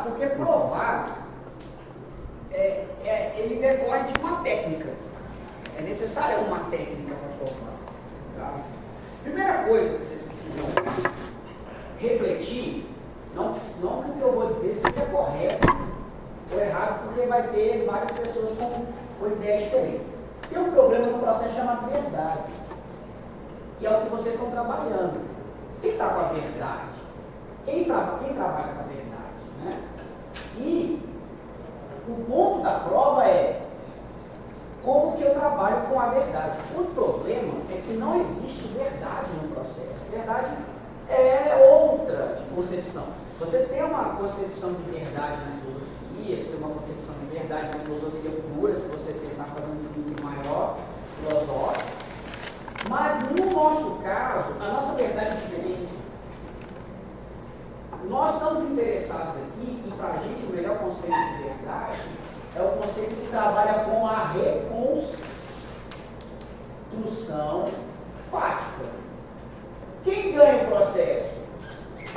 Porque provar, ele decorre de uma técnica. É necessária uma técnica para provar. Tá? Primeira coisa que vocês precisam refletir, não que o que eu vou dizer seja correto ou errado, porque vai ter várias pessoas com ideias diferentes. Tem um problema no processo chamado verdade, que é o que vocês estão trabalhando. Quem está com a verdade? Quem trabalha com a verdade? Né? E o ponto da prova é como que eu trabalho com a verdade. O problema é que não existe verdade no processo. Verdade é outra de concepção. Você tem uma concepção de verdade na filosofia, você tem uma concepção de verdade na filosofia pura, se você tentar fazer um filme maior, filosófico. Mas no nosso caso, a nossa verdade é diferente. Nós estamos interessados aqui, e para a gente o melhor conceito de verdade é o conceito que trabalha com a reconstrução fática. Quem ganha o processo?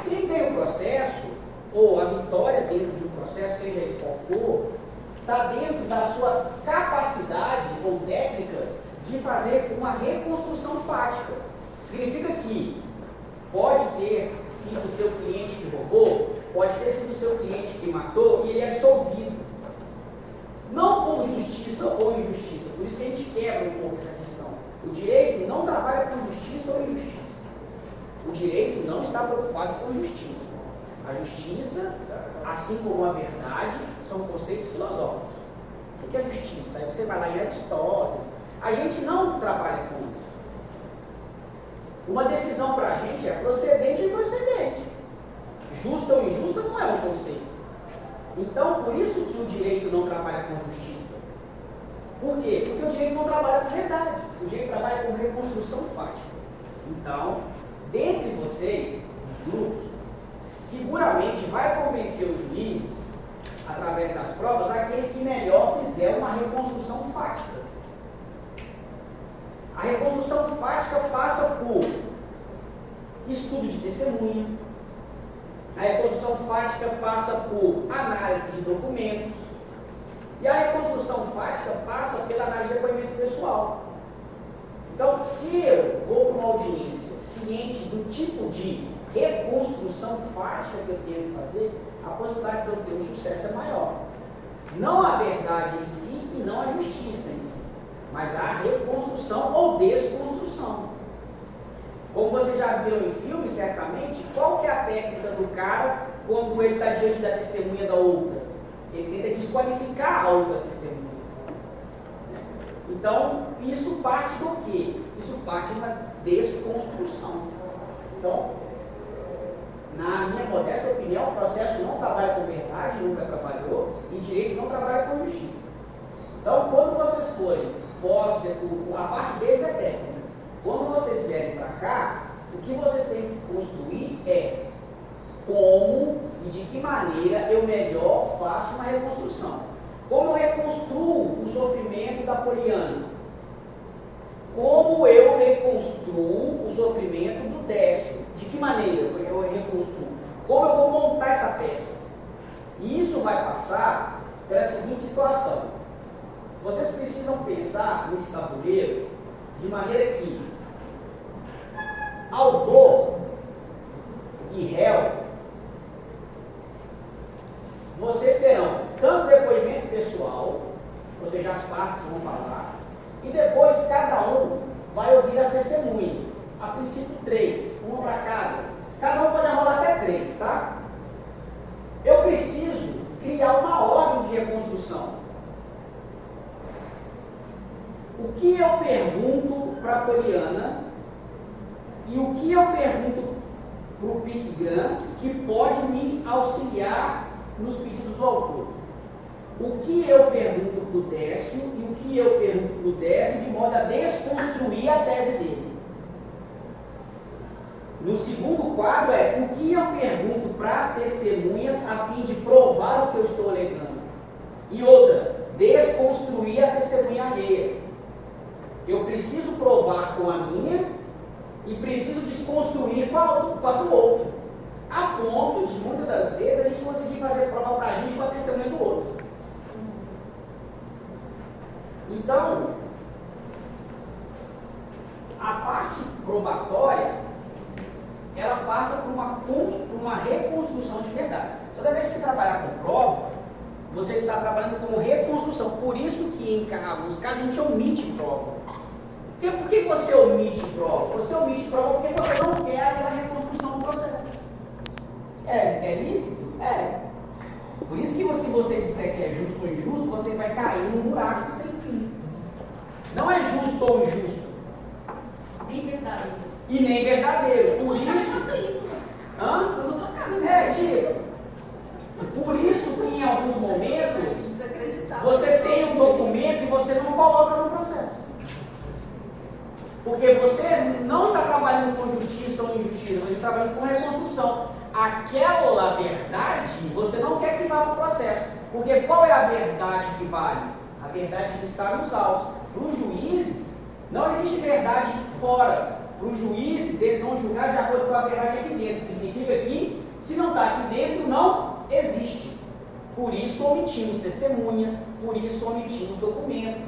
Quem ganha o processo, ou a vitória dentro de um processo, seja ele qual for, está dentro da sua capacidade ou técnica de fazer uma reconstrução fática. Significa que pode ter sido o seu cliente que roubou, pode ter sido o seu cliente que matou e ele é absolvido. Não por justiça ou injustiça. Por isso que a gente quebra um pouco essa questão. O direito não trabalha com justiça ou injustiça. O direito não está preocupado com justiça. A justiça, assim como a verdade, são conceitos filosóficos. O que é justiça? Aí você vai lá em Aristóteles. A gente não trabalha com isso. Uma decisão para a gente é procedente ou improcedente. Justa ou injusta não é um conceito. Então, por isso que o direito não trabalha com justiça. Por quê? Porque o direito não trabalha com verdade. O direito trabalha com reconstrução fática. Então, dentre vocês, os grupos, seguramente vai convencer os juízes, através das provas, aquele que melhor fizer uma reconstrução fática. A reconstrução fática passa por estudo de testemunha. A reconstrução fática passa por análise de documentos. E a reconstrução fática passa pela análise de depoimento pessoal. Então, se eu vou para uma audiência ciente do tipo de reconstrução fática que eu tenho que fazer, a possibilidade de eu ter um sucesso é maior. Não a verdade em si e não a justiça em si, mas a reconstrução ou desconstrução. Como vocês já viram em filme, certamente, qual que é a técnica do cara quando ele está diante da testemunha da outra? Ele tenta desqualificar a outra testemunha. Então, isso parte do quê? Isso parte de uma desconstrução. Então, na minha modesta opinião, o processo não trabalha com verdade, nunca trabalhou, e direito não trabalha com justiça. Então, quando vocês forem a parte deles é técnica. Quando vocês vierem para cá, o que vocês têm que construir é como e de que maneira eu melhor faço uma reconstrução. Como eu reconstruo o sofrimento da Poliana? Como eu reconstruo o sofrimento do Décio? De que maneira eu reconstruo? Como eu vou montar essa peça? E isso vai passar pela seguinte situação. Vocês precisam pensar nesse tabuleiro de maneira que autor e réu, vocês terão tanto depoimento pessoal, ou seja, as partes vão falar, e depois cada um vai ouvir as testemunhas. A princípio 3, uma para cada. Cada um pode enrolar até 3, tá? Eu preciso criar uma ordem de reconstrução. O que eu pergunto para a Poliana e o que eu pergunto para o Pickgram que pode me auxiliar nos pedidos do autor. O que eu pergunto para o Décio e o que eu pergunto para o Décio de modo a desconstruir a tese dele. No segundo quadro é o que eu pergunto para as testemunhas a fim de provar o que eu estou alegando. E outra, desconstruir a testemunha alheia. Eu preciso provar com a minha e preciso desconstruir com a do outro. a ponto de, muitas das vezes, a gente conseguir fazer prova para a gente com a testemunha do outro. Então, a parte probatória, ela passa por uma reconstrução de verdade. Toda vez que você trabalhar com prova, você está trabalhando com reconstrução. Por isso que em alguns casos a gente omite prova. Por que você omite prova? Você omite prova porque você não quer aquela reconstrução do processo. É lícito? É. Por isso que se você disser que é justo ou injusto, você vai cair num buraco sem fim. Não é justo ou injusto. Nem verdadeiro. E nem verdadeiro. Por isso. Por isso que em alguns momentos você tem um documento e você não coloca no processo. Porque você não está trabalhando com justiça ou injustiça, você está trabalhando com reconstrução. Aquela verdade você não quer que vá para o processo. Porque qual é a verdade que vale? A verdade que está nos autos. Para os juízes, não existe verdade fora. Para os juízes, eles vão julgar de acordo com a verdade aqui dentro. Significa que, se não está aqui dentro, não existe. Por isso omitimos testemunhas, por isso omitimos documentos.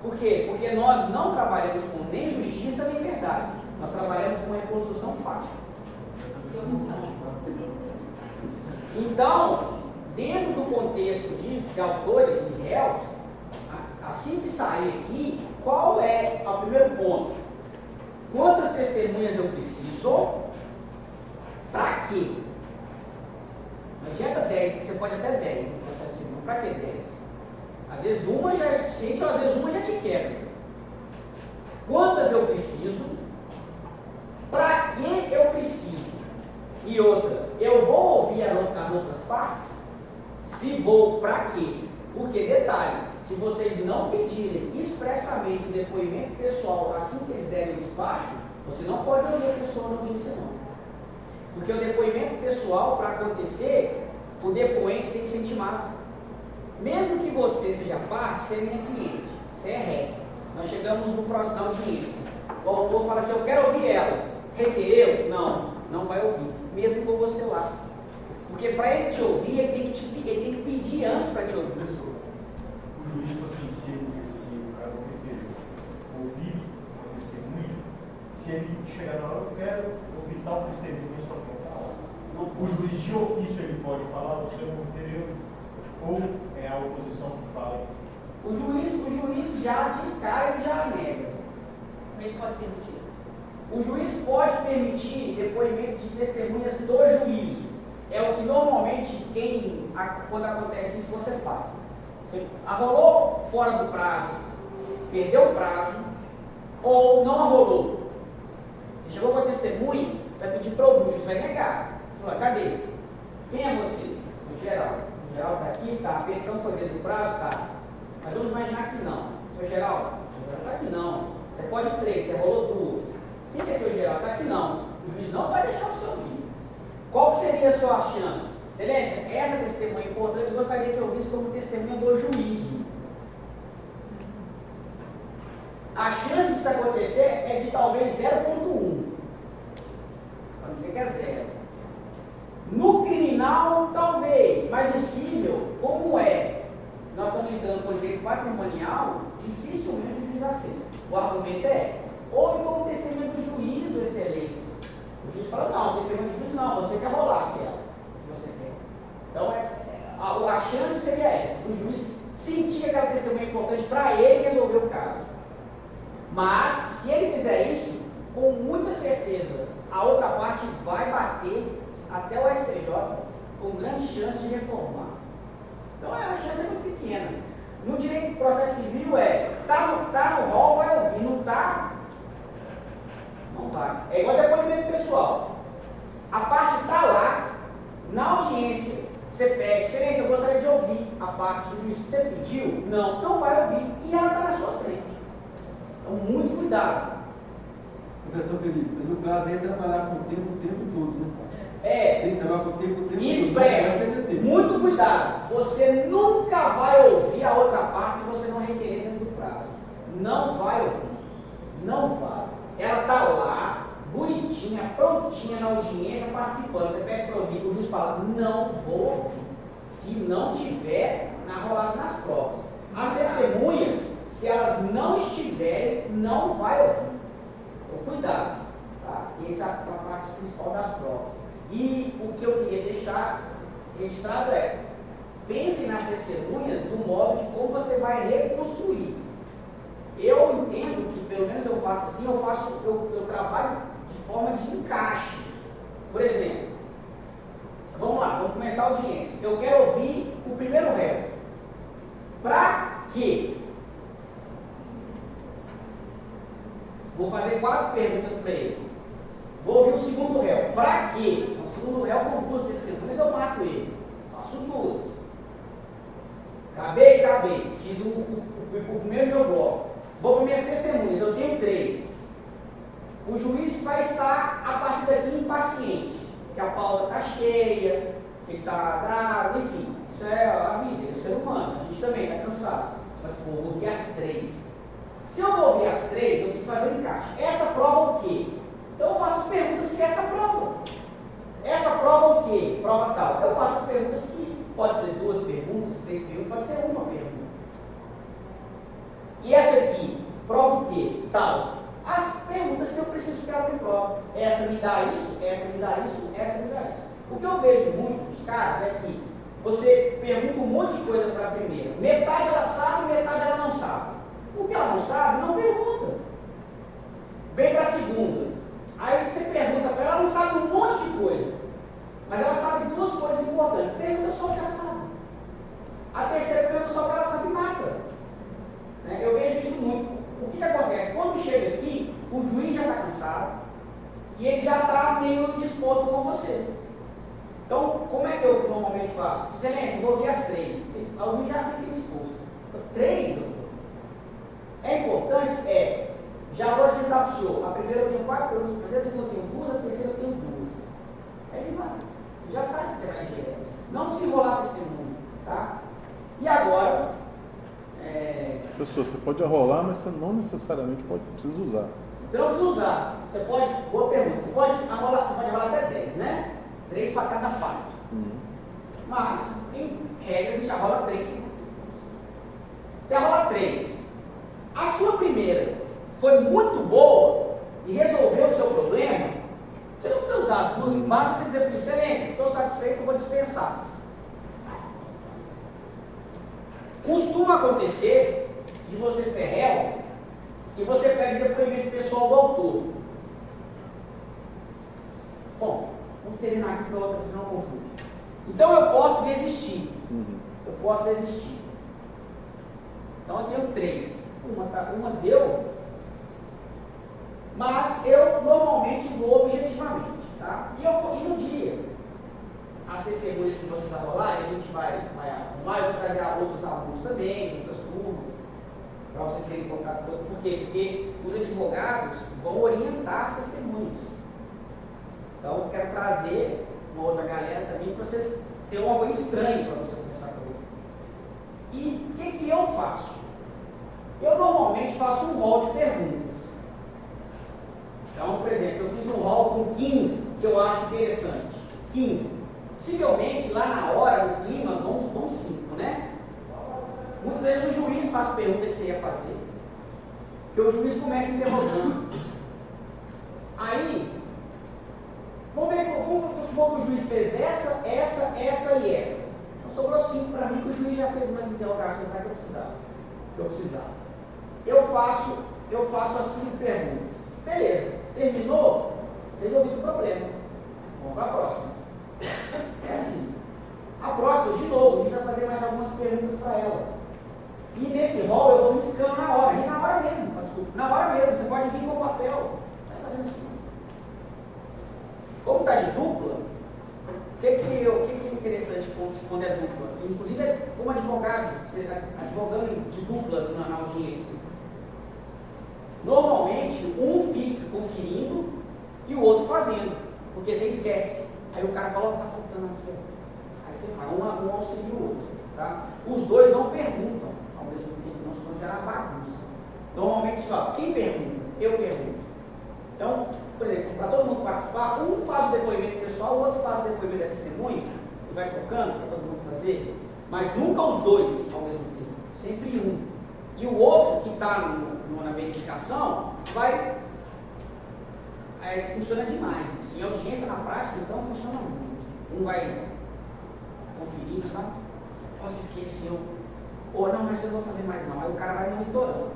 Por quê? Porque nós não trabalhamos com nem justiça nem verdade. Nós trabalhamos com reconstrução fática. Então, dentro do contexto de autores e réus, assim que sair aqui, qual é o primeiro ponto? Quantas testemunhas eu preciso? Para quê? Não adianta 10, você pode até 10 no processo civil. Para que 10? Às vezes uma já é suficiente, ou às vezes uma já te quebra. Quantas eu preciso? Para que eu preciso? E outra, eu vou ouvir as outras partes? Se vou, para quê? Porque, detalhe, se vocês não pedirem expressamente o depoimento pessoal assim que eles derem o despacho, você não pode ouvir a pessoa na audiência, não. Porque o depoimento pessoal, para acontecer, o depoente tem que ser intimado. Mesmo que você seja parte, você nem é cliente, você é ré. Nós chegamos no próximo da audiência. O autor fala assim, eu quero ouvir ela. Requereu? Não vai ouvir. Mesmo com você lá. Porque para ele te ouvir, ele tem que pedir antes para te ouvir. O juiz, tipo assim, se o cara não quer ouvir uma testemunha, se ele chegar na hora, eu quero ouvir tal testemunha, só quer falar. O juiz de ofício ele pode falar, você não quereu, ou é a oposição que fala? O juiz já de cara ele já nega. Ele pode permitir. O juiz pode permitir depoimentos de testemunhas do juízo. É o que normalmente, quando acontece isso, você faz. Você arrolou fora do prazo, perdeu o prazo, ou não arrolou. Você chegou com a testemunha, você vai pedir para ouvir, o juiz vai negar. Você fala, cadê? Quem é você? Sou Geraldo. O Geraldo está aqui, tá. A petição foi dentro do prazo, tá. Mas vamos imaginar que não. Sou Geraldo. O Geraldo está aqui não. Você pode crer, você arrolou duas. Quem é seu Geraldo? Está aqui não. O juiz não vai deixar você ouvir. Qual seria a sua chance? Excelência, essa testemunha é importante, eu gostaria que eu visse como testemunha do juízo. A chance disso acontecer é de talvez 0,1. Para dizer que é 0. No criminal, talvez, mas no cível, como é? Nós estamos lidando com o direito patrimonial, dificilmente o juiz aceita. O argumento houve como testemunha do juízo, excelência. O juiz fala, não, testemunha do juiz não, você quer rolar se ela, se você quer. Então, a chance seria essa, o juiz sentir aquela testemunha importante para ele resolver o caso. Mas, se ele fizer isso, com muita certeza, a outra parte vai bater até o STJ com grande chance de reformar. Então, a chance é muito pequena. No direito do processo civil tá no rol, vai ouvir, não tá, não vai. É igual depoimento pessoal. A parte está lá, na audiência, você pede, excelência, eu gostaria de ouvir a parte do juiz. Você pediu? Não vai ouvir. E ela está na sua frente. Então, muito cuidado. Professor Felipe, no caso é trabalhar com o tempo todo, né? Tem que trabalhar com o tempo todo. Expresso. Muito cuidado. Você nunca vai ouvir a outra parte se você não requerer dentro do prazo. Não vai ouvir. Não vai. Ela está lá, bonitinha, prontinha na audiência, participando. Você pede para ouvir, o juiz fala, não vou ouvir, se não tiver rolado nas provas. As testemunhas, se elas não estiverem, não vai ouvir. Então, cuidado. Tá? Essa é a parte principal das provas. E o que eu queria deixar registrado é, pense nas testemunhas do modo de como você vai reconstruir. Eu entendo que, pelo menos eu faço assim, eu trabalho de forma de encaixe. Por exemplo, vamos lá, vamos começar a audiência. Eu quero ouvir o primeiro réu. Para quê? Vou fazer 4 perguntas para ele. Vou ouvir o segundo réu. Para quê? O segundo réu com 2 testemunhas eu mato ele. Faço 2. Acabei. Fiz o primeiro meu bloco. Vou para minhas testemunhas. Eu tenho 3. O juiz vai estar, a partir daqui, impaciente. Que a pauta está cheia, que está bravo, enfim. Isso é a vida, é o ser humano. A gente também está cansado. Mas vou ouvir as 3. Se eu vou ouvir as 3, eu preciso fazer um encaixe. Essa prova o quê? Então eu faço as perguntas que essa prova. Essa prova o quê? Prova tal. Eu faço as perguntas que pode ser 2 perguntas, 3 perguntas, pode ser uma pergunta. E essa aqui, prova o quê? Tal. As perguntas que eu preciso que ela me prove. Essa me dá isso, essa me dá isso, essa me dá isso. O que eu vejo muito dos caras é que você pergunta um monte de coisa para a primeira. Metade ela sabe, metade ela não sabe. O que ela não sabe, não pergunta. Vem para a segunda. Aí você pergunta para ela, ela não sabe um monte de coisa. Mas ela sabe 2 coisas importantes. Pergunta só o que ela sabe. A terceira pergunta só o que ela sabe e mata. Eu vejo isso muito. O que acontece? Quando chega aqui, o juiz já está cansado e ele já está meio disposto com você. Então, como é que eu normalmente faço? Excelência, vou ouvir as 3. O juiz já fica disposto. 3? É importante? Já vou adiantar para o senhor. A primeira eu tenho 4 perguntas para fazer, a segunda eu tenho 2, a terceira eu tenho 2. Aí ele vai. Já sabe que você vai direto. Não se enrolar nesse mundo, tá? E agora... Professor, você pode arrolar, mas você não necessariamente precisa usar. Você não precisa usar. Você pode... Boa pergunta. Você pode arrolar até 10, né? 3 para cada fato. Mas, em regra, a gente arrola 3. Você arrola 3. A sua primeira foi muito boa e resolveu o seu problema, você não precisa usar as 2, basta você dizer para o excelência, estou satisfeito, eu vou dispensar. Costuma acontecer de você ser réu e você pede depoimento pessoal do autor. Bom, vamos terminar aqui para outra que não confunde. Então eu posso desistir. Então eu tenho 3. Uma deu, mas eu normalmente vou objetivamente, tá? E no dia, as testemunhas que vocês vão rolar, a gente vai arrumar, eu vou trazer outros alunos também, outras turmas, para vocês terem contato todo. Por quê? Porque os advogados vão orientar as testemunhas. Então eu quero trazer uma outra galera também para vocês terem uma coisa estranha para você conversar com ele. E o que eu faço? Eu normalmente faço um rol de perguntas. Então, por exemplo, eu fiz um rol com 15 que eu acho interessante. 15. Possivelmente, lá na hora, no clima, vão 5, né? Muitas vezes o juiz faz a pergunta que você ia fazer. Porque o juiz começa interrogando. Aí, vamos supor que o juiz fez essa e essa. Então, sobrou 5 para mim, que o juiz já fez mais interrogações que eu precisava. Eu faço as 5 perguntas. Beleza, terminou? Resolvi o problema. Vamos para a próxima. É assim. A próxima, de novo, a gente vai fazer mais algumas perguntas para ela. E nesse rol eu vou riscando na hora. E na hora mesmo, desculpa. Na hora mesmo, você pode vir com o papel. Vai fazendo assim. Como está de dupla, o que é interessante quando é dupla? Inclusive, como advogado, você está advogando de dupla na audiência. Normalmente, um fica conferindo e o outro fazendo, porque você esquece. Aí o cara fala, está faltando aqui. Aí você faz, um auxilia o outro. Tá? Os dois não perguntam ao mesmo tempo, não se pode gerar bagunça. Normalmente, quem pergunta? Eu pergunto. Então, por exemplo, para todo mundo participar, um faz o depoimento pessoal, o outro faz o depoimento da testemunha, e vai trocando para todo mundo fazer, mas nunca os dois ao mesmo tempo, sempre um. E o outro que está na verificação vai. Funciona demais. Em audiência na prática, então, funciona muito. Um vai conferindo, sabe? Você esqueceu. Ou não, mas eu não vou fazer mais não. Aí o cara vai monitorando.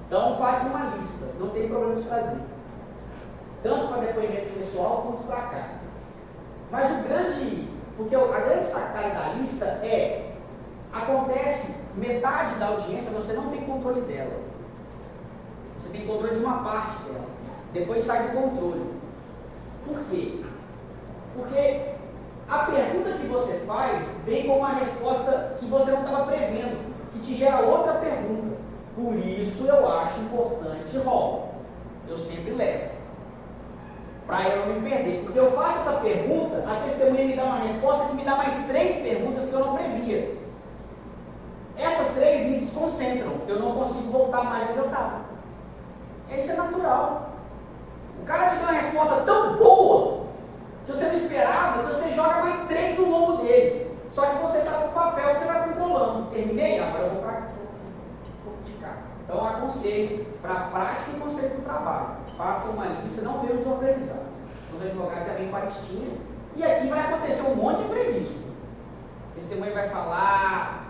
Então, faça uma lista. Não tem problema de fazer. Tanto para depoimento pessoal quanto para cá. Mas porque a grande sacada da lista acontece metade da audiência, você não tem controle dela. Você tem controle de uma parte dela. Depois sai do controle. Por quê? Porque a pergunta que você faz vem com uma resposta que você não estava prevendo, que te gera outra pergunta. Por isso eu acho importante rol. Eu sempre levo. Para eu não me perder. Porque eu faço essa pergunta, a testemunha me dá uma resposta que me dá mais 3 perguntas que eu não previa. Essas 3 me desconcentram. Eu não consigo voltar mais onde eu estava. Isso é natural. O cara te dá uma resposta tão boa que você não esperava, que você joga mais 3 no lombo dele. Só que você está com o papel, você vai controlando. Terminei? Agora eu vou para cá. Então, aconselho para a prática e conselho para o trabalho. Faça uma lista, não venha desorganizar. Os advogados já vêm com a listinha. E aqui vai acontecer um monte de imprevisto. O testemunha vai falar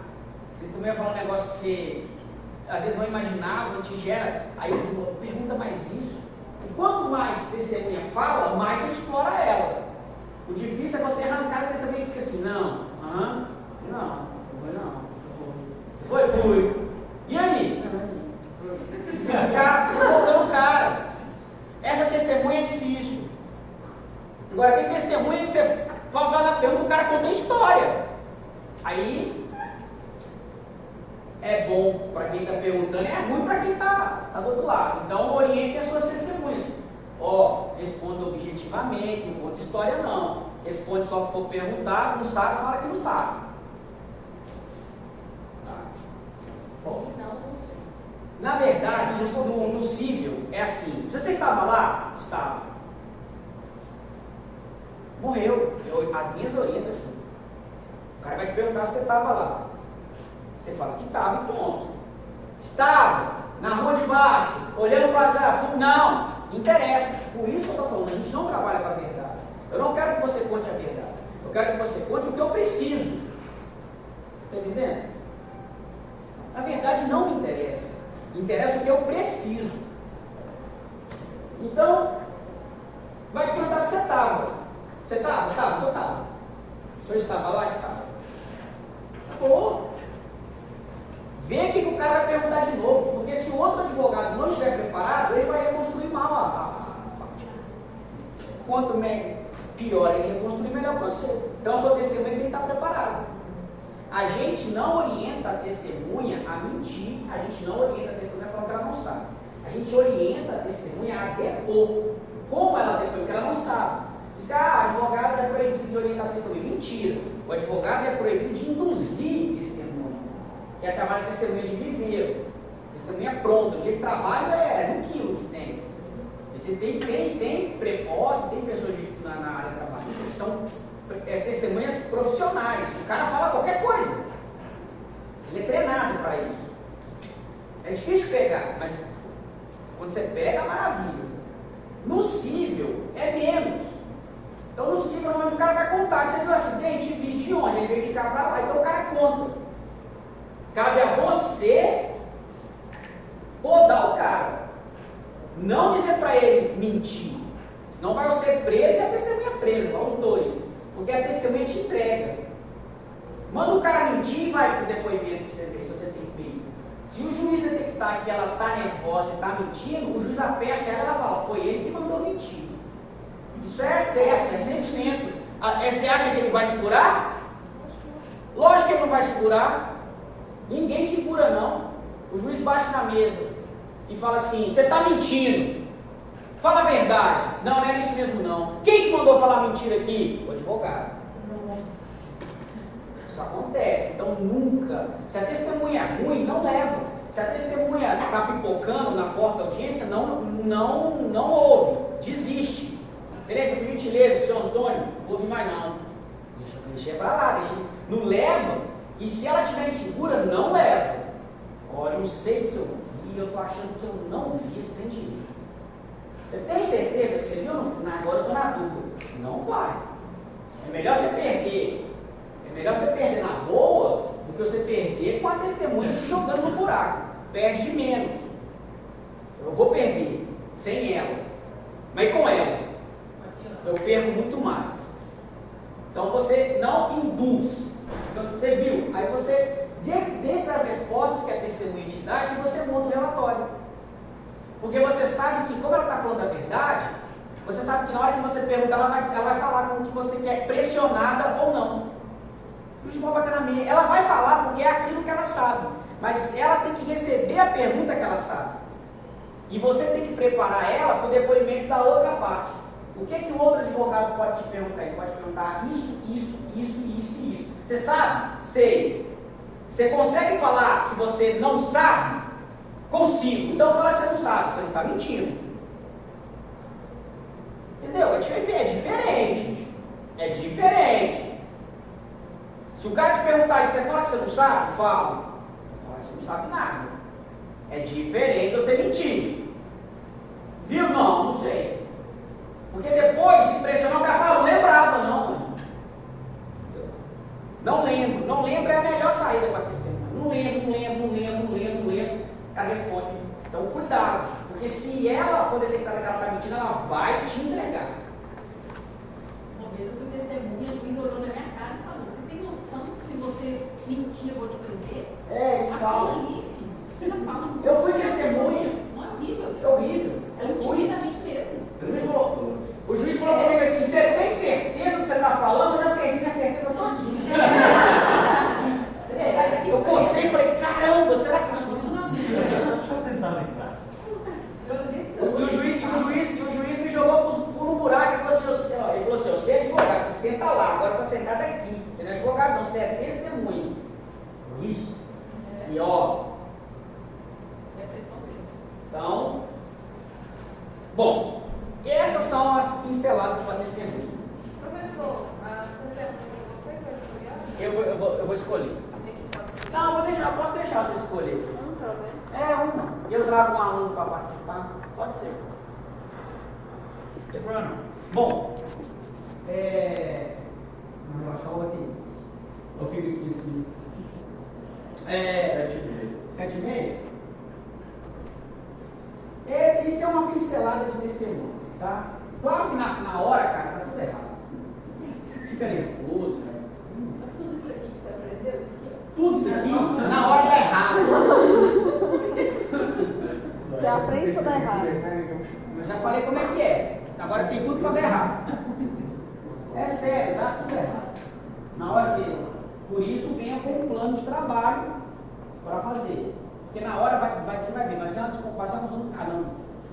um negócio que você às vezes não imaginava, te gera, aí pergunta mais isso. E quanto mais testemunha fala, mais você explora ela. O difícil é você arrancar a testemunha e fica assim, Foi. E aí? Ficar colocando o cara. Essa testemunha é difícil. Agora tem testemunha que você faz a pergunta, o cara conta a história. Aí é bom para quem está perguntando, é ruim para quem está do outro lado. Então oriente as suas testemunhas. Responda objetivamente, não conta história não. Responde só o que for perguntar, não sabe, fala que não sabe. Bom, Não sei. na verdade, no cível é assim. Você estava lá? Estava. Morreu. As minhas orientam assim. O cara vai te perguntar se você estava lá. Você fala que estava e ponto. Estava na rua de baixo, olhando para trás. Não interessa. Por isso eu estou falando, a gente não trabalha com a verdade. Eu não quero que você conte a verdade. Eu quero que você conte o que eu preciso. Está entendendo? A verdade não me interessa. Interessa o que eu preciso. Então, vai te perguntar se você estava. Você estava? Estava. Eu estava. O senhor estava lá? Estava. Acabou. Vê o que o cara vai perguntar de novo. Porque se o outro advogado não estiver preparado, ele vai reconstruir mal a fática. Quanto pior ele reconstruir, melhor para você. Então, a sua testemunha tem que estar preparada. A gente não orienta a testemunha a mentir. A gente não orienta a testemunha a falar que ela não sabe. A gente orienta a testemunha a depor. Como ela depor? Porque ela não sabe. Diz que o advogado é proibido de orientar a testemunha. Mentira. O advogado é proibido de induzir testemunha. Que é chamada testemunha de viver. Testemunha pronta. O dia de trabalho é no quilo que tem. Você tem prepostos, tem pessoas na área trabalhista que são testemunhas profissionais. O cara fala qualquer coisa. Ele é treinado para isso. É difícil pegar, mas quando você pega, é maravilha. No cível, é menos. Então, no cível, onde o cara vai contar. Você viu o acidente? Vi de onde? Ele veio de cá para lá. Então, o cara conta. Cabe a você podar o cara. Não dizer para ele mentir. Senão vai ser preso e a testemunha presa. Vai os dois. Porque a testemunha te entrega. Manda o cara mentir e vai para o depoimento que você vê, se você tem peito. Se o juiz detectar que ela está nervosa e está mentindo, o juiz aperta ela e fala, foi ele que mandou mentir. Isso é certo, é 100%. Você acha que ele vai segurar? Lógico que ele não vai segurar. Ninguém segura não. O juiz bate na mesa e fala assim, você está mentindo. Fala a verdade. Não era isso mesmo não. Quem te mandou falar mentira aqui? O advogado. Isso acontece. Então nunca. Se a testemunha é ruim, não leva. Se a testemunha está pipocando na porta da audiência, não ouve. desiste. Excelência, por gentileza, senhor Antônio, não vou vir mais não. Deixa pra lá, não leva. E se ela estiver insegura, não leva. Olha, eu não sei se eu vi, eu tô achando que eu não vi esse trem direito. Você tem certeza que você viu? Agora eu tô na dúvida. Não vai. É melhor você perder. É melhor você perder na boa do que você perder com a testemunha te jogando no buraco. Perde de menos. Eu vou perder sem ela. Mas com ela, eu perco muito mais. Então você não induz. Então você viu. Aí você, dentro das respostas que a testemunha te dá, que você monta o relatório. Porque você sabe que, como ela está falando da verdade, você sabe que na hora que você perguntar, ela vai falar com o que você quer, pressionada ou não. Ela vai falar porque é aquilo que ela sabe. Mas ela tem que receber a pergunta que ela sabe. E você tem que preparar ela para o depoimento da outra parte. O que o outro advogado pode te perguntar? Ele pode perguntar isso. Você sabe? Sei. Você consegue falar que você não sabe? Consigo. Então fala que você não sabe, você não está mentindo. Entendeu? É diferente. É diferente. Se o cara te perguntar e você falar que você não sabe, fala. Fala que você não sabe nada. É diferente você mentir. Viu? Não sei. Porque depois, se impressionar, o cara fala, não lembrava, não. Não lembro. Não lembro é a melhor saída para testemunha. Não lembro. Ela responde. Então, cuidado. Porque se ela for detectada que ela está mentindo, ela vai te entregar. Uma vez eu fui testemunha, o juiz olhou na minha cara e falou: você tem noção que se você mentir, eu vou te prender? Eles falam. Ali, filho, você não fala. Eu fui testemunha. Não é horrível. É horrível. Ela intimida a gente mesmo. O juiz falou comigo assim: você tem certeza do que você está falando? Eu já perdi minha certeza todinha. Eu cocei e falei: caramba, será que isso não? Deixa eu tentar lembrar. E o juiz me jogou por um buraco e falou assim: você é advogado, você senta lá, agora você está sentado aqui. Você não é advogado, não, você é testemunha. E ó. Então, bom, essas são as pinceladas para testemunha. Professor, a sistema de você vai escolher? Eu vou escolher. Não, posso deixar você escolher. Não, problema. Uma. E eu trago um aluno para participar? Pode ser. Não tem problema não. Bom, não vou achar o outro. Eu fico aqui assim. 7,5? Isso é uma pincelada de testemunho, tá? Claro que na hora, cara, tá tudo errado. Fica nervoso, né? Mas tudo isso aqui que você aprendeu, Tudo isso aqui, na hora tá errado. você aprende tudo errado. Eu já falei como é que é. Agora tem tudo para dar errado. É sério, dá tudo errado. Na hora assim, por isso venha com um plano de trabalho para fazer. Porque na hora você vai ver, vai ser uma descompassão do caramba.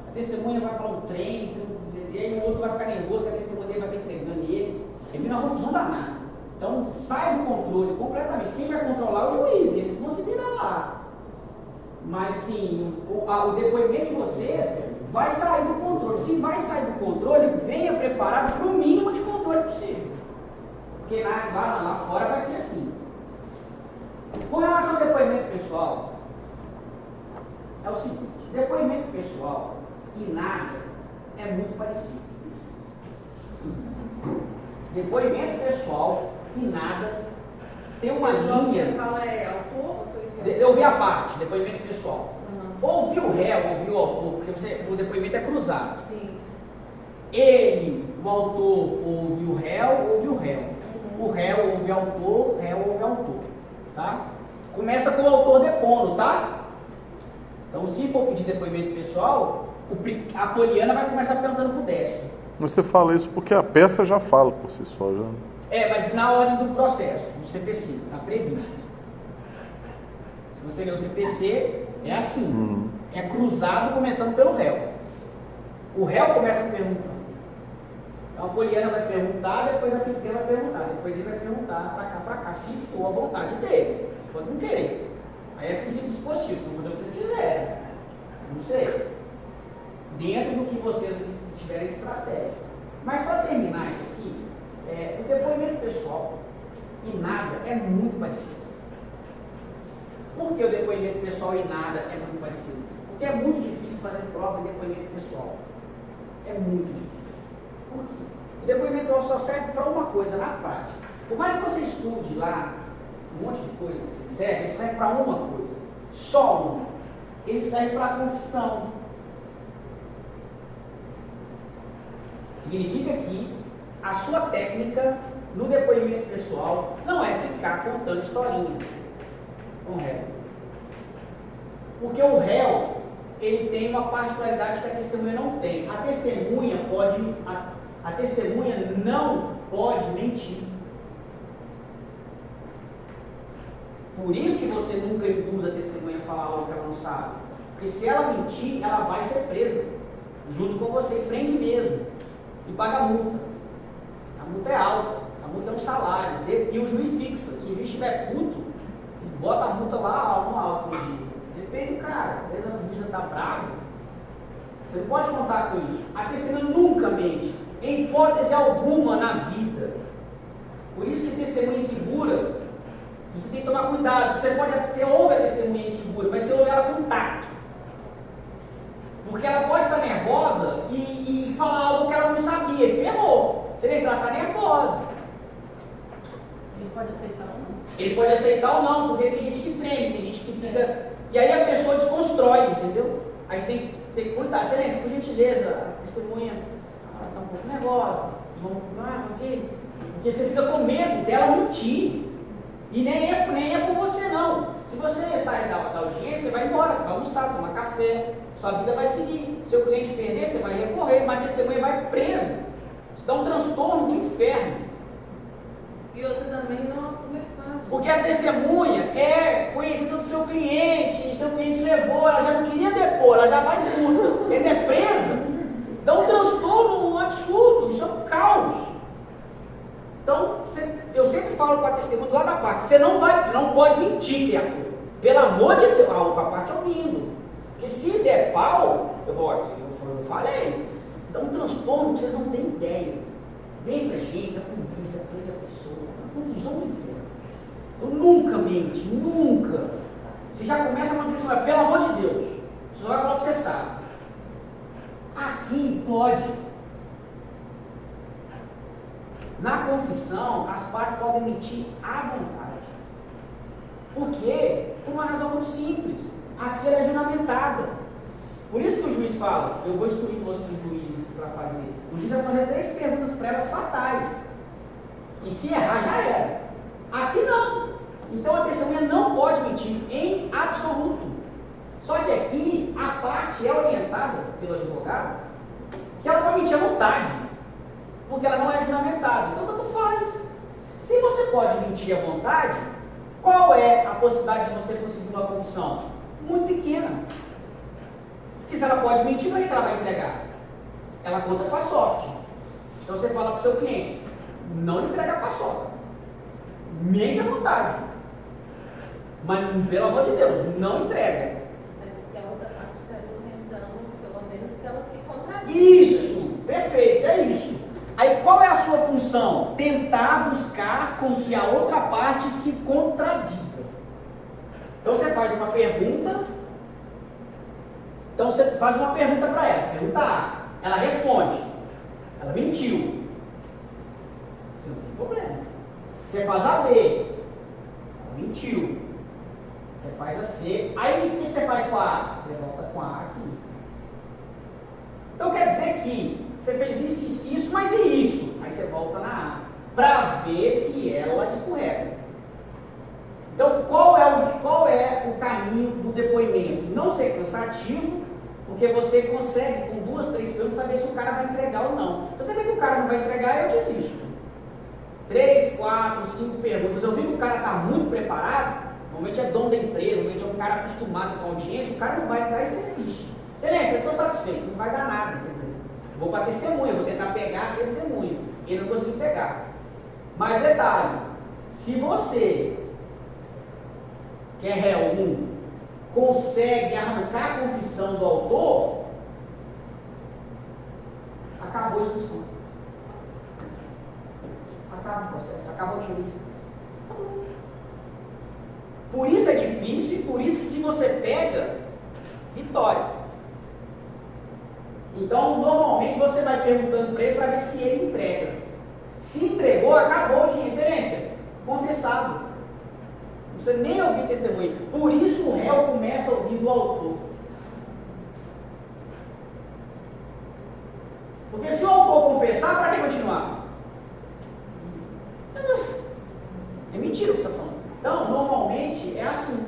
A testemunha vai falar um trem, você não entender, e o outro vai ficar nervoso, que a testemunha dele vai ter entregando ele. Aí vira uma confusão danada. Então sai do controle completamente. Quem vai controlar é o juiz, eles vão se virar lá. Mas assim, o depoimento de vocês vai sair do controle. Se vai sair do controle, venha preparado para o mínimo de controle possível. Porque lá fora vai ser assim. Com relação ao depoimento pessoal, é o seguinte: depoimento pessoal e nada é muito parecido. Depoimento pessoal e nada tem uma linha. Você fala autor? Eu vi a parte, depoimento pessoal. Ouvi o réu, ouvi o autor, porque o depoimento é cruzado. Sim. Ele, o autor, ouve o réu, ouve o réu. O réu ouve o autor, o réu ouve o autor. Tá? Começa com o autor depondo, tá? Então, se for pedir depoimento pessoal, a Poliana vai começar perguntando pro Décio. Você fala isso porque a peça já fala por si só. Já. Mas na ordem do processo, do CPC, está previsto. Se você ler o CPC, é assim. É cruzado começando pelo réu. O réu começa perguntando. Então a Poliana vai perguntar, depois a pequena vai perguntar, depois ele vai perguntar para cá, se for a vontade deles. Vocês podem não querer. Aí é princípio dispositivo, vocês vão fazer o que vocês quiserem. Não sei. Dentro do que vocês tiverem de estratégia. Mas para terminar isso aqui, o depoimento pessoal e nada é muito parecido. Por que o depoimento pessoal e nada é muito parecido? Porque é muito difícil fazer prova de depoimento pessoal. É muito difícil. Por quê? O depoimento pessoal só serve para uma coisa na prática. Por mais que você estude lá um monte de coisa que você serve, ele serve para uma coisa. Só uma. Ele serve para a confissão. Significa que a sua técnica no depoimento pessoal não é ficar contando historinha com o réu. Porque o réu, ele tem uma particularidade que a testemunha não tem. A testemunha não pode mentir. Por isso que você nunca induz a testemunha a falar algo que ela não sabe. Porque se ela mentir, ela vai ser presa junto com você, prende mesmo e paga a multa. A multa é alta, a multa é um salário e o juiz fixa. Se o juiz estiver puto, bota a multa lá no alto no dia. Depende do cara. Às vezes a juíza está brava. Você não pode contar com isso. A testemunha nunca mente, em hipótese alguma na vida. Por isso que testemunha insegura, você tem que tomar cuidado. Você ouve a testemunha insegura, mas você ouve ela com tato. Porque ela pode estar nervosa e falar algo que ela não sabia. Ferrou. Você nem sabe, está nervosa. Ele pode aceitar ou não? Ele pode aceitar ou não, porque tem gente que treme, tem gente que fica. E aí a pessoa desconstrói, entendeu? Aí você tem que ter cuidado. Excelência, por gentileza, a testemunha está um pouco nervosa. Porque você fica com medo dela mentir. E nem é por você, não. Se você sair da audiência, você vai embora, você vai almoçar, tomar café, sua vida vai seguir. Se o cliente perder, você vai recorrer, mas a testemunha vai presa. Isso dá um transtorno do inferno. E você também não faz. Porque a testemunha é conhecida do seu cliente, e seu cliente levou, ela já não queria depor, ela já vai puta. Ele é presa, dá um transtorno absurdo, isso é um caos. Então, eu sempre falo para a testemunha do lado da parte, você não pode mentir, criatura. Pelo amor de Deus, com a parte ouvindo. Porque se der pau, eu falei, dá um transtorno que vocês não têm ideia. Vem pra gente, a polícia prende a pessoa, a confusão do inferno. Então nunca mente, nunca. Você já começa uma questão, pelo amor de Deus, você só vai falar o que você sabe. Aqui pode. Na confissão, as partes podem mentir à vontade. Por quê? Por uma razão muito simples. Aqui ela é juramentada. Por isso que o juiz fala, eu vou instruir você, o juiz, para fazer. O juiz vai fazer 3 perguntas para elas fatais. E se errar, já era. Aqui não. Então a testemunha não pode mentir em absoluto. Só que aqui a parte é orientada pelo advogado que ela pode mentir à vontade. Porque ela não é juramentada. Então tanto faz. Se você pode mentir à vontade, qual é a possibilidade de você conseguir uma confissão? Muito pequena. Porque se ela pode mentir, não é que ela vai entregar. Ela conta com a sorte. Então você fala para o seu cliente, não entrega a paçoca. Mente à vontade. Mas, pelo amor de Deus, não entrega. Mas porque a outra parte está orientando, pelo menos que ela se contradiz. Isso! Perfeito, é isso. Aí qual é a sua função? Tentar buscar com que a outra parte se contradiga. Então você faz uma pergunta. Então você faz uma pergunta para ela. Pergunta A. Ela responde. Ela mentiu. Você não tem problema. Você faz a B. Ela mentiu. Você faz a C. Aí o que você faz com a A? Você volta com a A aqui. Então quer dizer que você fez isso, mas e isso? Aí você volta na A. Para ver se ela escorrega. Então qual é o caminho do depoimento? Não ser cansativo, porque você consegue com 2, 3 perguntas saber se o cara vai entregar ou não. Se você vê que o cara não vai entregar, eu desisto. 3, 4, 5 perguntas. Eu vi que o cara está muito preparado, normalmente é dono da empresa, normalmente é um cara acostumado com a audiência, o cara não vai entrar e você desiste. Excelência, eu estou satisfeito, não vai dar nada. Quer dizer, vou para a testemunha, vou tentar pegar a testemunha. Ele não conseguiu pegar. Mas detalhe, se você, que é réu 1, consegue arrancar a confissão do autor, a acabou a instrução. Acaba o processo, acaba a audiência. Por isso é difícil e por isso que se você pega, vitória. Então, normalmente você vai perguntando para ele para ver se ele entrega. Se entregou, acabou a audiência. Excelência, confessado. Não precisa nem ouvir testemunho. Por isso o réu começa a ouvir do autor. Porque se o autor confessar, para que continuar? É mentira o que você está falando. Então, normalmente é assim.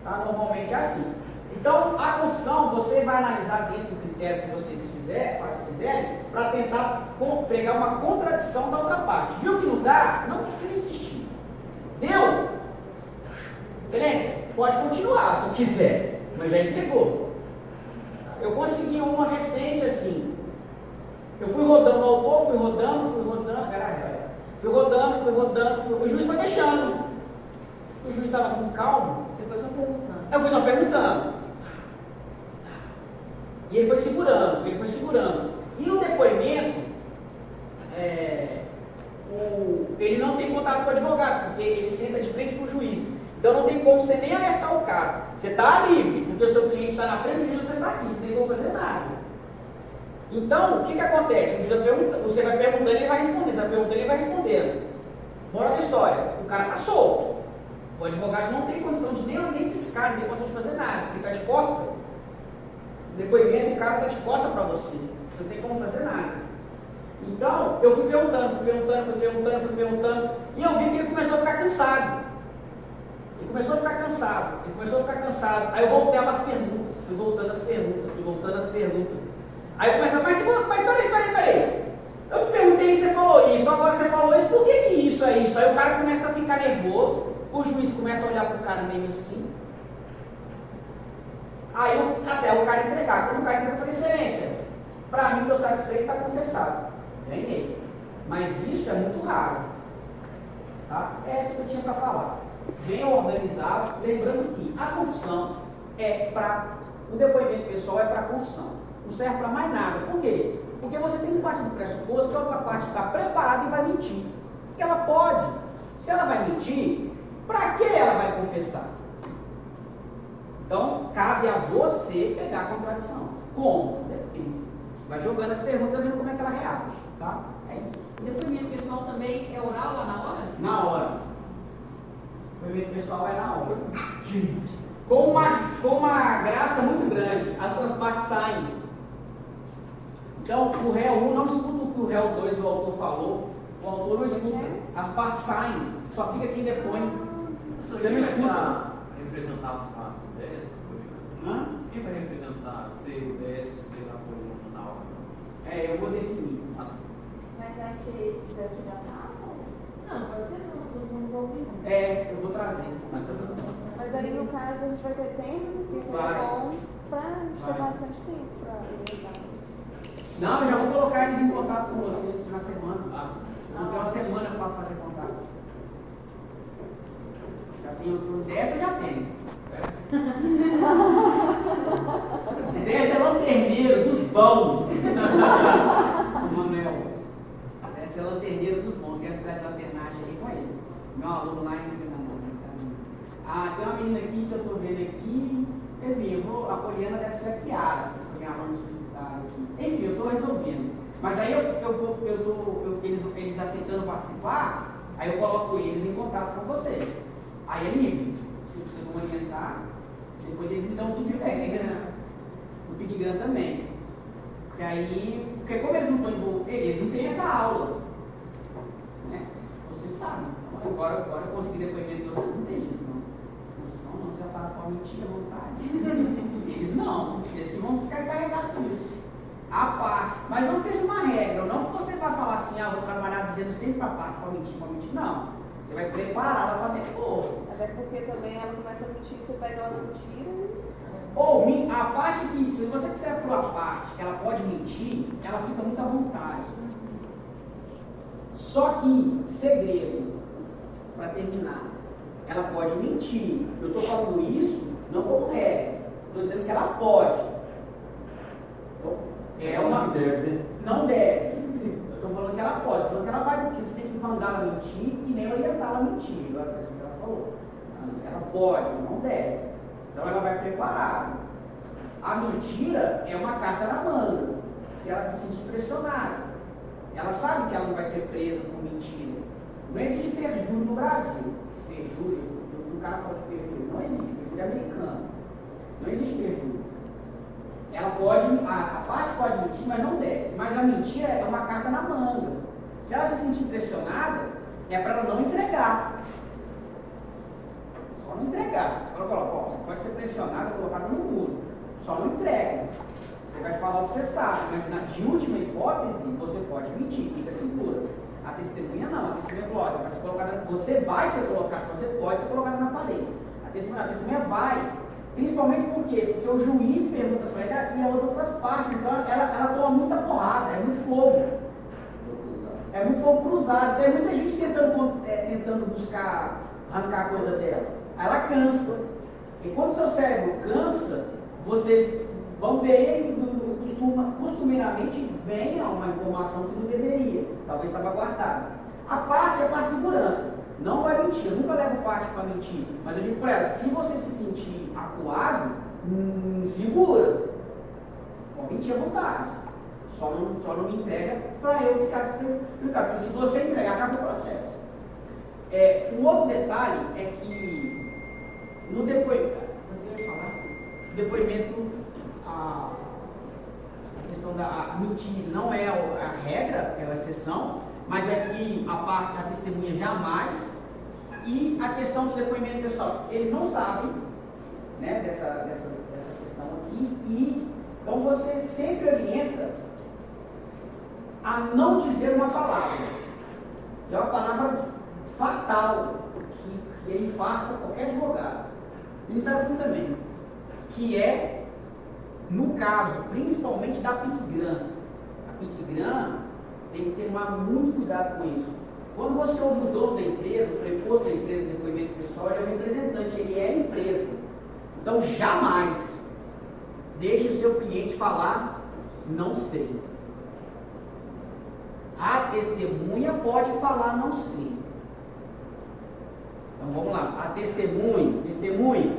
Tá? Normalmente é assim. Então, a confissão, você vai analisar dentro do critério que vocês fizerem, para tentar pegar uma contradição da outra parte. Viu que não dá? Não precisa insistir. Deu? Excelência, pode continuar se quiser, mas já entregou. Eu consegui uma recente assim. Eu fui rodando o autor, fui rodando, o juiz foi deixando. O juiz estava muito calmo. Você foi só perguntando. Eu fui só perguntando. E ele foi segurando. E no depoimento, ele não tem contato com o advogado, porque ele senta de frente para o juiz. Então não tem como você nem alertar o cara. Você está livre, porque o seu cliente está na frente do juiz, você está aqui, você não tem como fazer nada. Então, o que acontece? O juiz você vai perguntando e ele vai respondendo, vai perguntando e ele vai respondendo. Moral da história, o cara está solto. O advogado não tem condição de nem piscar, não tem condição de fazer nada, ele está de costa. No depoimento, o cara está de costa para você. Você não tem como fazer nada. Então, eu fui perguntando, e eu vi que ele começou a ficar cansado. Ele começou a ficar cansado. Aí eu voltava as perguntas, fui voltando as perguntas. Aí eu comecei a falar, mas peraí. Eu te perguntei se você falou isso, agora você falou isso, por que isso é isso? Aí o cara começa a ficar nervoso, o juiz começa a olhar para o cara meio assim. Aí até o cara entregar. Quando o cara entregar, eu falei, excelência, para mim estou satisfeito, está confessado. Ganhei. Mas isso é muito raro. Tá? É essa que eu tinha para falar. Venha organizado, lembrando que a confissão é para. O depoimento pessoal é para a confissão. Não serve para mais nada. Por quê? Porque você tem que partir do pressuposto que a outra parte está preparada e vai mentir. Porque ela pode. Se ela vai mentir, para que ela vai confessar? Então, cabe a você pegar a contradição. Como? Depende. Vai jogando as perguntas e vendo como é que ela reage. Tá? É isso. O depoimento pessoal também é oral lá na hora? Na hora. O depoimento pessoal é na hora. Com uma graça muito grande, as duas partes saem. Então, o réu 1 não escuta o que o réu 2, o autor falou. O autor não escuta. As partes saem. Só fica quem depõe. Você não escuta. Representar as partes do Décio? Quem vai representar ser o Décio, ser a Poliana na hora? Eu vou definir. Mas vai ser daqui da sala? Não, pode ser não, todo mundo vai ouvir. Eu vou trazer. Mas aí no caso a gente vai ter tempo, porque isso é bom pra ter bastante tempo pra organizar. Não, eu já vou colocar eles em contato com vocês na semana. Vão ter uma semana para fazer contato. Já tenho tudo. Dessa eu já tenho. Dessa é lanterneiro dos bons. Manuel. Dessa é lanterneiro dos bons. Quero precisar de lanternagem aí com ele. Meu aluno lá em tem uma menina aqui que eu estou vendo aqui. Enfim, a Poliana deve ser a Kiara, que foi minha aluna solitária aqui. Enfim, eu estou resolvendo. Mas aí eles aceitando participar, aí eu coloco eles em contato com vocês. Aí é livre. Se vocês vão orientar, depois eles me dão um feedback. O PicGram também. Porque como eles não estão envolvidos, eles não têm essa aula. Né? Vocês sabem. Então, agora eu consegui depoimento de vocês, não tem jeito não. Confissão não, você já sabe qual mentira, vontade. Eles não. Vocês que vão ficar carregados com isso. A parte. Mas não que seja uma regra. Não que você vai falar assim, vou trabalhar dizendo sempre a parte qual mentir. Não. Você vai prepará-la para depois. Até porque também ela começa a mentir, você pega ela na mentira. Ou a parte que, se você quiser por a parte que ela pode mentir, ela fica muito à vontade. Só que, segredo, para terminar, ela pode mentir. Eu estou falando isso não como regra. Estou dizendo que ela pode. Então, uma... Deve, né? Não deve. Eu estou falando que ela pode. Estou falando que ela vai, porque você tem que mandá-la mentir e nem orientá-la a mentir. Agora, é isso que ela falou. Ela pode, não deve. Então ela vai preparada. A mentira é uma carta na manga. Se ela se sentir pressionada. Ela sabe que ela não vai ser presa por mentira. Não existe perjúrio no Brasil. Perjúrio, o cara fala de perjúrio. Não existe. Perjúrio é americano. Não existe perjúrio. Ela pode, a parte pode mentir, mas não deve. Mas a mentira é uma carta na manga. Se ela se sentir pressionada, é para ela não entregar. Só não entregar. Você fala, você pode ser pressionada, colocada no muro. Só não entrega. Você vai falar o que você sabe, mas de última hipótese, você pode mentir, fica segura. A testemunha não, a testemunha falou, você vai ser colocado, você pode ser colocado na parede. A testemunha vai. Principalmente por quê? Porque o juiz pergunta para ela e as outras partes. Então ela toma muita porrada, é muito fogo. É muito fogo cruzado. Tem muita gente tentando buscar arrancar a coisa dela. Aí ela cansa. E quando o seu cérebro cansa, você bombeia costumeiramente vem uma informação que não deveria. Talvez estava guardada. A parte é para segurança. Não vai mentir, eu nunca levo parte para mentir, mas eu digo para ela, se você se sentir acuado, segura. Pode mentir à vontade. Só não me entrega para eu ficar despreocupado. Porque se você entregar, acaba o processo. O outro detalhe é que no depoimento, a questão da mentir não é a regra, é a exceção. Mas é que a testemunha jamais, e a questão do depoimento pessoal, eles não sabem, né, dessa questão aqui, e então você sempre orienta a não dizer uma palavra, que é uma palavra fatal, que infarta qualquer advogado, Ministério também, que é, no caso, principalmente da PICGRAM. A PICGRAM tem que tomar muito cuidado com isso. Quando você ouve o dono da empresa, o preposto da empresa, o depoimento pessoal, ele é o representante, ele é a empresa. Então, jamais deixe o seu cliente falar, não sei. A testemunha pode falar, não sei. Então, vamos lá. A testemunha,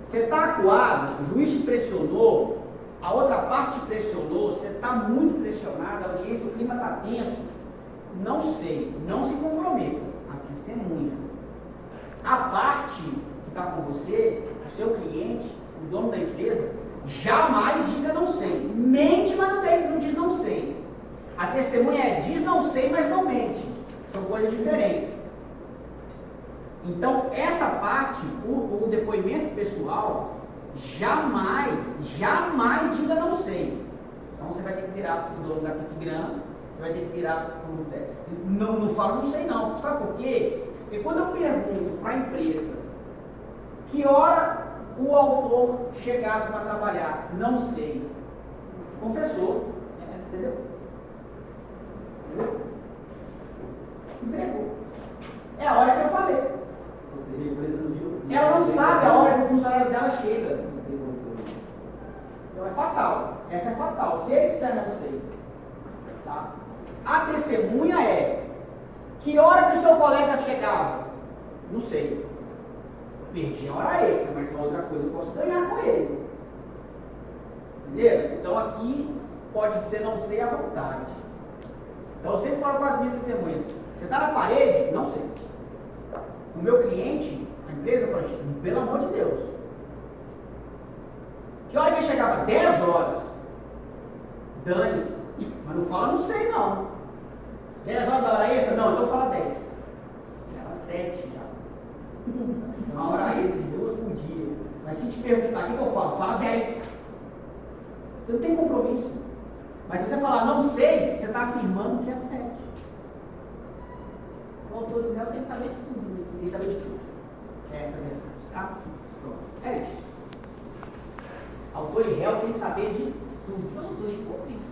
você está acuado, o juiz te pressionou, a outra parte te pressionou, você está muito pressionado, a audiência, o clima está tenso, não sei, não se comprometa, a testemunha. A parte que está com você, o seu cliente, o dono da empresa, jamais diga não sei. Mente, mas não diz não sei. A testemunha diz não sei, mas não mente. São coisas diferentes. Então, essa parte, o depoimento pessoal, jamais diga não sei. Então você vai ter que virar para o dono da PICGRAM, você vai ter que virar para não fala não sei não. Sabe por quê? Porque quando eu pergunto para a empresa que hora o autor chegava para trabalhar, não sei. Confessou. Entendeu? Entregou. É a hora que eu falei. Ou seja, a empresa não viu. Ela não sabe a hora que o funcionário dela chega. Então é fatal. Essa é fatal. Se ele disser não sei. Tá? A testemunha é que hora que o seu colega chegava? Não sei. Perdi a hora extra, mas outra coisa eu posso ganhar com ele. Entendeu? Então aqui pode dizer não sei à vontade. Então eu sempre falo com as minhas testemunhas. Você está na parede? Não sei. O meu cliente, a empresa, fala, pelo amor de Deus. Que hora que ele chegava? 10 horas. Dane-se. Mas não fala não sei não. 10 horas da hora extra? Não, então fala 10. Era 7 já. Uma hora extra de 2 por dia. Mas se te perguntar, o que eu falo? Fala 10. Você não tem compromisso. Mas se você falar não sei, você está afirmando que é 7. O autor do réu tem que saber de tudo. Tem que saber de tudo. Essa é a verdade. Tá? Pronto. É isso. Autor e réu tem que saber de tudo. Então, os dois cumprem.